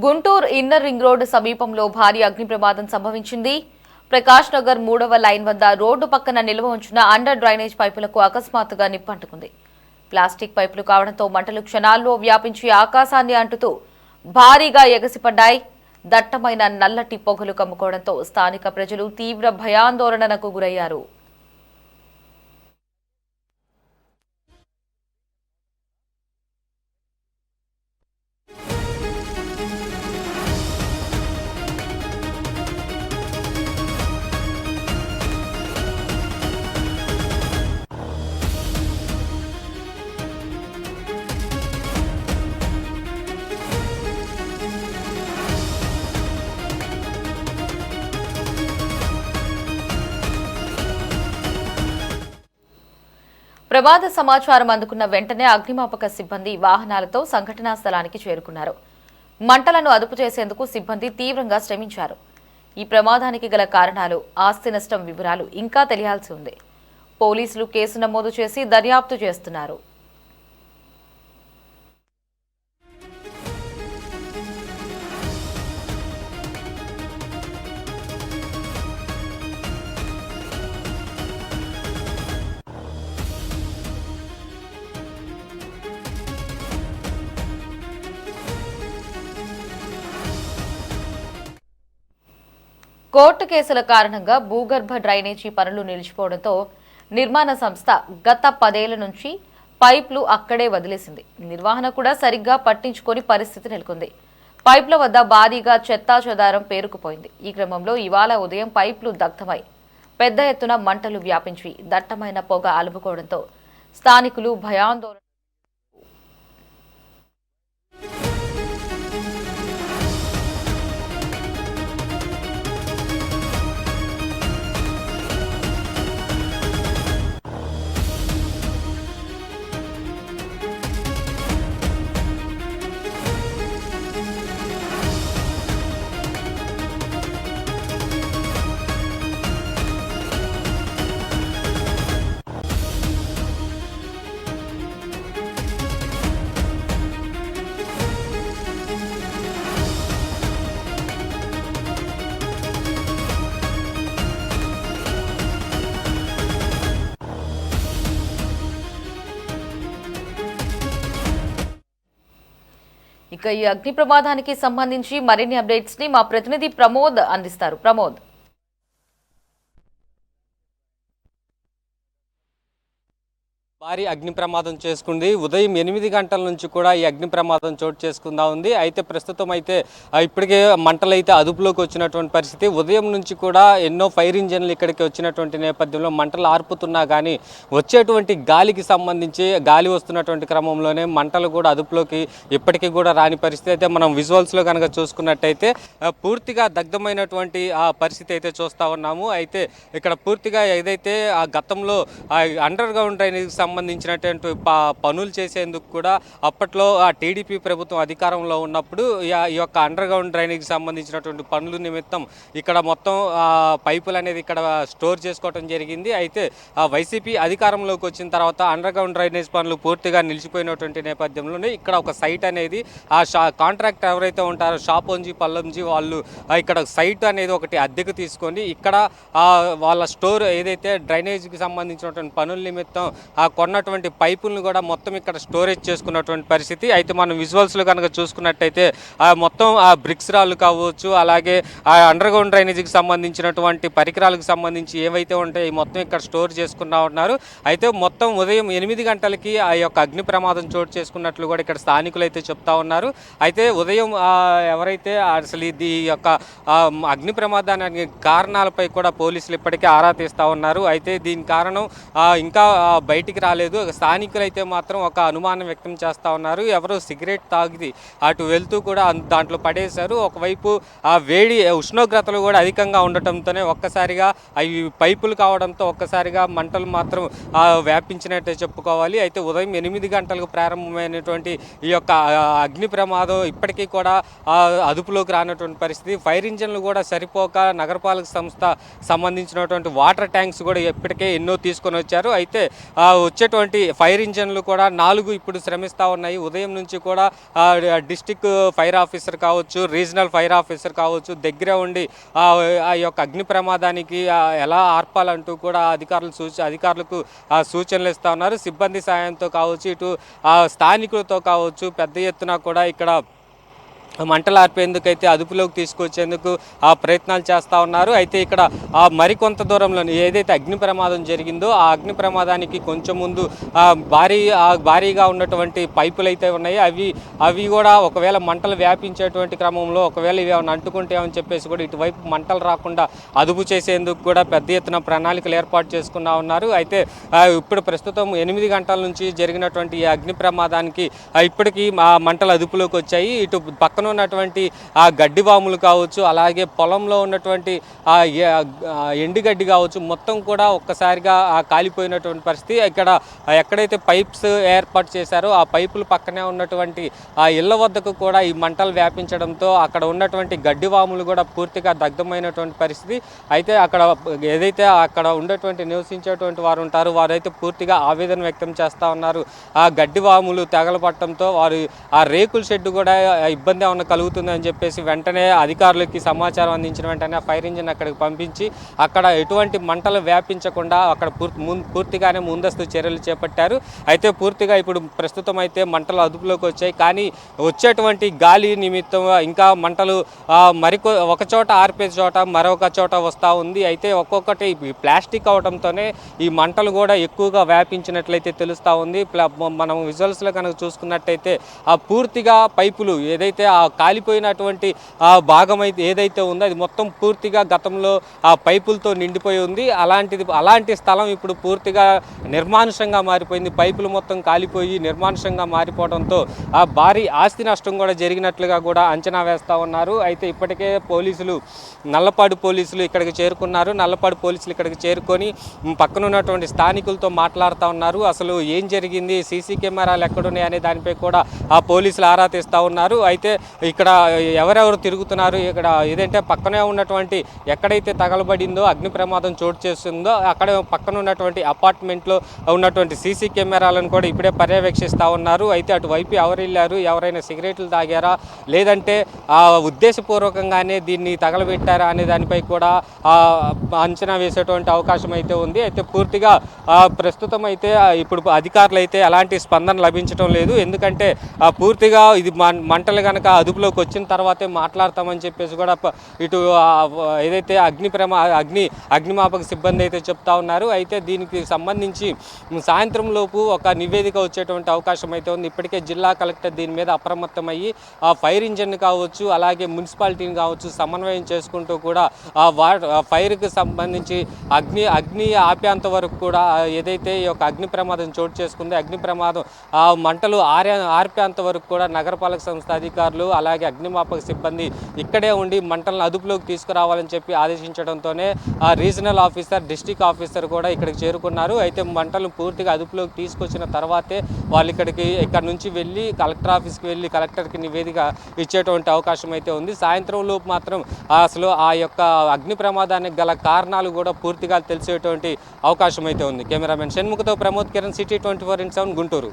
Guntur inner ring road సమీపంలో భారీ అగ్ని ప్రమాదం సంభవించింది. ప్రకాష్ నగర్ 3వ లైన్ వద్ద రోడ్డు పక్కన నిల్వ ఉంచిన అండర్ డ్రైనేజ్ పైపులకు అకస్మాత్తుగా నిప్పంటుకుంది. ప్లాస్టిక్ పైపులు కావడంతో మంటలు క్షణాల్లో వ్యాపించి ఆకాశాన్ని అంటుతూ భారీగా ఎగసిపడ్డాయి. దట్టమైన నల్లటి పొగలు కమ్ముకోవడంతో స్థానిక ప్రజలు తీవ్ర భయాందోళనకు గురయ్యారు. ప్రమాద సమాచారం అందుకున్న వెంటనే అగ్నిమాపక సిబ్బంది వాహనాలతో సంఘటనా స్థలానికి చేరుకున్నారు. మంటలను అదుపు చేసేందుకు సిబ్బంది తీవ్రంగా శ్రమించారు. ఈ ప్రమాదానికి గల కారణాలు, ఆస్తి నష్టం వివరాలు ఇంకా తెలియాల్సి ఉంది. పోలీసులు కేసు నమోదు చేసి దర్యాప్తు చేస్తున్నారు. కోర్టు కేసుల కారణంగా భూగర్భ డ్రైనేజీ పనులు నిలిచిపోవడంతో నిర్మాణ సంస్థ గత 10 ఏళ్ల నుంచి పైప్లు అక్కడే వదిలేసింది. నిర్వహణ కూడా సరిగ్గా పట్టించుకొని పరిస్థితి నెలకొంది. పైప్ల వద్ద భారీగా చెత్తాచెదారం పేరుకుపోయింది. ఈ క్రమంలో ఇవాళ ఉదయం పైప్లు దగ్ధమై పెద్ద ఎత్తున మంటలు వ్యాపించి దట్టమైన పొగ అలుపుకోవడంతో స్థానికులు భయాందోళన. ఇక ఈ అగ్ని ప్రమాదానికి సంబంధించి మరిన్ని అప్డేట్స్ ని మా ప్రతినిధి ప్రమోద్ అందిస్తారు. ప్రమోద్, భారీ అగ్ని ప్రమాదం చేసుకుంది. ఉదయం 8 గంటల నుంచి కూడా ఈ అగ్ని ప్రమాదం చోటు చేసుకుందా ఉంది. అయితే ప్రస్తుతం అయితే ఇప్పటికే మంటలు అయితే అదుపులోకి వచ్చినటువంటి పరిస్థితి. ఉదయం నుంచి కూడా ఎన్నో ఫైర్ ఇంజన్లు ఇక్కడికి వచ్చినటువంటి నేపథ్యంలో మంటలు ఆర్పుతున్నా కానీ వచ్చేటువంటి గాలికి సంబంధించి గాలి వస్తున్నటువంటి క్రమంలోనే మంటలు కూడా అదుపులోకి ఇప్పటికీ కూడా రాని పరిస్థితి అయితే మనం విజువల్స్లో కనుక చూసుకున్నట్టయితే పూర్తిగా దగ్ధమైనటువంటి ఆ పరిస్థితి అయితే చూస్తూ ఉన్నాము. అయితే ఇక్కడ పూర్తిగా ఏదైతే ఆ గతంలో అండర్ గ్రౌండ్ డ్రైనేజ్ సంబంధించినటువంటి పనులు చేసేందుకు కూడా అప్పట్లో ఆ టీడీపీ ప్రభుత్వం అధికారంలో ఉన్నప్పుడు ఈ యొక్క అండర్ గ్రౌండ్ డ్రైనేజ్కి సంబంధించినటువంటి పనుల నిమిత్తం ఇక్కడ మొత్తం పైపులు అనేది ఇక్కడ స్టోర్ చేసుకోవడం జరిగింది. అయితే ఆ వైసీపీ అధికారంలోకి వచ్చిన తర్వాత అండర్ గ్రౌండ్ డ్రైనేజ్ పనులు పూర్తిగా నిలిచిపోయినటువంటి నేపథ్యంలోనే ఇక్కడ ఒక సైట్ అనేది ఆ కాంట్రాక్ట్ ఎవరైతే ఉంటారో షాపోంజీ పల్లంజీ వాళ్ళు ఇక్కడ సైట్ అనేది ఒకటి అద్దెకు తీసుకొని ఇక్కడ వాళ్ళ స్టోర్ ఏదైతే డ్రైనేజ్కి సంబంధించినటువంటి పనుల నిమిత్తం కొన్నటువంటి పైపులను కూడా మొత్తం ఇక్కడ స్టోరేజ్ చేసుకున్నటువంటి పరిస్థితి. అయితే మనం విజువల్స్లో కనుక చూసుకున్నట్టయితే మొత్తం ఆ బ్రిక్స్ రాళ్ళు కావచ్చు, అలాగే ఆ అండర్ గ్రౌండ్ డ్రైనేజీకి సంబంధించినటువంటి పరికరాలకు సంబంధించి ఏవైతే ఉంటాయో మొత్తం ఇక్కడ స్టోర్ చేసుకున్నా ఉన్నారు. అయితే మొత్తం ఉదయం 8 గంటలకి ఆ యొక్క అగ్ని ప్రమాదం చోటు చేసుకున్నట్లు కూడా ఇక్కడ స్థానికులు అయితే చెప్తా ఉన్నారు. అయితే ఉదయం ఎవరైతే అసలు ఈ యొక్క అగ్ని ప్రమాదానికి కారణాలపై కూడా పోలీసులు ఇప్పటికే ఆరా తీస్తూ ఉన్నారు. అయితే దీని కారణం ఇంకా బయటికి రాలేదు. స్థానికులు అయితే మాత్రం ఒక అనుమానం వ్యక్తం చేస్తూ ఉన్నారు. ఎవరు సిగరెట్ తాగి అటు వెళ్తూ కూడా దాంట్లో పడేశారు. ఒకవైపు ఆ వేడి ఉష్ణోగ్రతలు కూడా అధికంగా ఉండటంతోనే ఒక్కసారిగా అవి పైపులు కావడంతో ఒక్కసారిగా మంటలు మాత్రం వ్యాపించినట్టే చెప్పుకోవాలి. అయితే ఉదయం 8 గంటలకు ప్రారంభమైనటువంటి ఈ యొక్క అగ్ని ప్రమాదం ఇప్పటికీ కూడా అదుపులోకి రానటువంటి పరిస్థితి. ఫైర్ ఇంజన్లు కూడా సరిపోక నగరపాలక సంస్థ సంబంధించినటువంటి వాటర్ ట్యాంక్స్ కూడా ఇప్పటికే ఎన్నో తీసుకొని వచ్చారు. అయితే వచ్చేటువంటి ఫైర్ ఇంజన్లు కూడా 4 ఇప్పుడు శ్రమిస్తూ ఉన్నాయి. ఉదయం నుంచి కూడా డిస్టిక్ ఫైర్ ఆఫీసర్ కావచ్చు, రీజనల్ ఫైర్ ఆఫీసర్ కావచ్చు, దగ్గర ఉండి ఆ యొక్క అగ్ని ప్రమాదానికి ఎలా ఆర్పాలంటూ కూడా అధికారులకు సూచనలు ఇస్తూ ఉన్నారు. సిబ్బంది సాయంతో కావచ్చు, ఇటు స్థానికులతో కావచ్చు, పెద్ద ఎత్తున కూడా ఇక్కడ మంటలు ఆర్పేందుకైతే అదుపులోకి తీసుకొచ్చేందుకు ప్రయత్నాలు చేస్తూ ఉన్నారు. అయితే ఇక్కడ మరికొంత దూరంలో ఏదైతే అగ్ని ప్రమాదం జరిగిందో ఆ అగ్ని ప్రమాదానికి కొంచెం ముందు భారీగా ఉన్నటువంటి పైపులు అయితే ఉన్నాయి. అవి కూడా ఒకవేళ మంటలు వ్యాపించేటువంటి క్రమంలో ఒకవేళ ఇవి ఏమైనా అంటుకుంటామని చెప్పేసి కూడా ఇటువైపు మంటలు రాకుండా అదుపు చేసేందుకు కూడా పెద్ద ఎత్తున ప్రణాళికలు ఏర్పాటు చేసుకున్నా ఉన్నారు. అయితే ఇప్పుడు ప్రస్తుతం 8 గంటల నుంచి జరిగినటువంటి ఈ అగ్ని ప్రమాదానికి ఇప్పటికీ మంటలు అదుపులోకి వచ్చాయి. ఇటు పక్కన ఉన్నటువంటి ఆ గడ్డి వాములు కావచ్చు, అలాగే పొలంలో ఉన్నటువంటి ఎండుగడ్డి కావచ్చు, మొత్తం కూడా ఒక్కసారిగా కాలిపోయినటువంటి పరిస్థితి. ఇక్కడ ఎక్కడైతే పైప్స్ ఏర్పాటు చేశారో ఆ పైపులు పక్కనే ఉన్నటువంటి ఆ ఇళ్ల వద్దకు కూడా ఈ మంటలు వ్యాపించడంతో అక్కడ ఉన్నటువంటి గడ్డి వాములు కూడా పూర్తిగా దగ్ధమైనటువంటి పరిస్థితి. అయితే అక్కడ ఉండేటువంటి నివసించేటువంటి వారు ఉంటారు, వారైతే పూర్తిగా ఆవేదన వ్యక్తం చేస్తూ ఉన్నారు. ఆ గడ్డి వాములు తెగలపట్టడంతో వారు ఆ రేకుల షెడ్ కూడా ఇబ్బంది ఏమన్నా కలుగుతుందని చెప్పేసి వెంటనే అధికారులకి సమాచారం అందించిన వెంటనే ఫైర్ ఇంజిన్ అక్కడికి పంపించి అక్కడ ఎటువంటి మంటలు వ్యాపించకుండా అక్కడ పూర్తిగానే ముందస్తు చర్యలు చేపట్టారు. అయితే పూర్తిగా ఇప్పుడు ప్రస్తుతం అయితే మంటలు అదుపులోకి వచ్చాయి. కానీ వచ్చేటువంటి గాలి నిమిత్తం ఇంకా మంటలు ఒక చోట ఆర్పే చోట మరొక చోట వస్తూ ఉంది. అయితే ఒక్కొక్కటి ప్లాస్టిక్ అవడంతోనే ఈ మంటలు కూడా ఎక్కువగా వ్యాపించినట్లయితే తెలుస్తూ ఉంది. మనం విజువల్స్లో కనుక చూసుకున్నట్టయితే పూర్తిగా పైపులు ఏదైతే కాలిపోయినటువంటి భాగం అయితే ఏదైతే ఉందో అది మొత్తం పూర్తిగా గతంలో ఆ పైపులతో నిండిపోయి ఉంది. అలాంటి స్థలం ఇప్పుడు పూర్తిగా నిర్మానుషంగా మారిపోయింది. పైపులు మొత్తం కాలిపోయి నిర్మానుషంగా మారిపోవడంతో భారీ ఆస్తి నష్టం కూడా జరిగినట్లుగా కూడా అంచనా వేస్తూ ఉన్నారు. అయితే ఇప్పటికే నల్లపాడు పోలీసులు ఇక్కడికి చేరుకున్నారు. నల్లపాడు పోలీసులు ఇక్కడికి చేరుకొని పక్కన ఉన్నటువంటి స్థానికులతో మాట్లాడుతూ ఉన్నారు. అసలు ఏం జరిగింది, సీసీ కెమెరాలు ఎక్కడున్నాయి అనే దానిపై కూడా ఆ పోలీసులు ఆరా తీస్తూ ఉన్నారు. అయితే ఇక్కడ ఎవరెవరు తిరుగుతున్నారు, ఇక్కడ ఏదంటే పక్కనే ఉన్నటువంటి ఎక్కడైతే తగలబడిందో అగ్ని ప్రమాదం చోటు చేస్తుందో అక్కడ పక్కన ఉన్నటువంటి అపార్ట్మెంట్లో ఉన్నటువంటి సీసీ కెమెరాలను కూడా ఇప్పుడే పర్యవేక్షిస్తూ ఉన్నారు. అయితే అటువైపు ఎవరు వెళ్ళారు, ఎవరైనా సిగరెట్లు తాగారా, లేదంటే ఉద్దేశపూర్వకంగానే దీన్ని తగలబెట్టారా అనే దానిపై కూడా అంచనా వేసేటువంటి అవకాశం అయితే ఉంది. అయితే పూర్తిగా ప్రస్తుతం అయితే ఇప్పుడు అధికారులు అయితే ఎలాంటి స్పందన లభించడం లేదు. ఎందుకంటే పూర్తిగా ఇది మంటలు కనుక అదుపులోకి వచ్చిన తర్వాతే మాట్లాడతామని చెప్పేసి కూడా ఇటు ఏదైతే అగ్నిమాపక సిబ్బంది అయితే చెప్తా ఉన్నారు. అయితే దీనికి సంబంధించి సాయంత్రం లోపు ఒక నివేదిక వచ్చేటువంటి అవకాశం అయితే ఉంది. ఇప్పటికే జిల్లా కలెక్టర్ దీని మీద అప్రమత్తమయ్యి ఆ ఫైర్ ఇంజిన్ కావచ్చు, అలాగే మున్సిపాలిటీని కావచ్చు సమన్వయం చేసుకుంటూ కూడా ఫైర్కి సంబంధించి అగ్ని ఆపేంత వరకు కూడా ఏదైతే ఈ యొక్క అగ్ని ప్రమాదం చోటు చేసుకుందో అగ్ని ప్రమాదం మంటలు ఆర్పేంత వరకు కూడా నగరపాలక సంస్థ అధికారులు అలాగే అగ్నిమాపక సిబ్బంది ఇక్కడే ఉండి మంటలను అదుపులోకి తీసుకురావాలని చెప్పి ఆదేశించడంతోనే రీజనల్ ఆఫీసర్, డిస్ట్రిక్ట్ ఆఫీసర్ కూడా ఇక్కడికి చేరుకున్నారు. అయితే మంటలను పూర్తిగా అదుపులోకి తీసుకొచ్చిన తర్వాతే వాళ్ళు ఇక్కడ నుంచి వెళ్ళి కలెక్టర్ ఆఫీస్కి వెళ్ళి కలెక్టర్కి నివేదిక ఇచ్చేటువంటి అవకాశం అయితే ఉంది. సాయంత్రం లోపు మాత్రం అసలు ఆ యొక్క అగ్ని ప్రమాదానికి గల కారణాలు కూడా పూర్తిగా తెలిసేటువంటి అవకాశం అయితే ఉంది. కెమెరామెన్ షణ్ముఖతో ప్రమోద్ కిరణ్, సిటీ 24/7 గుంటూరు.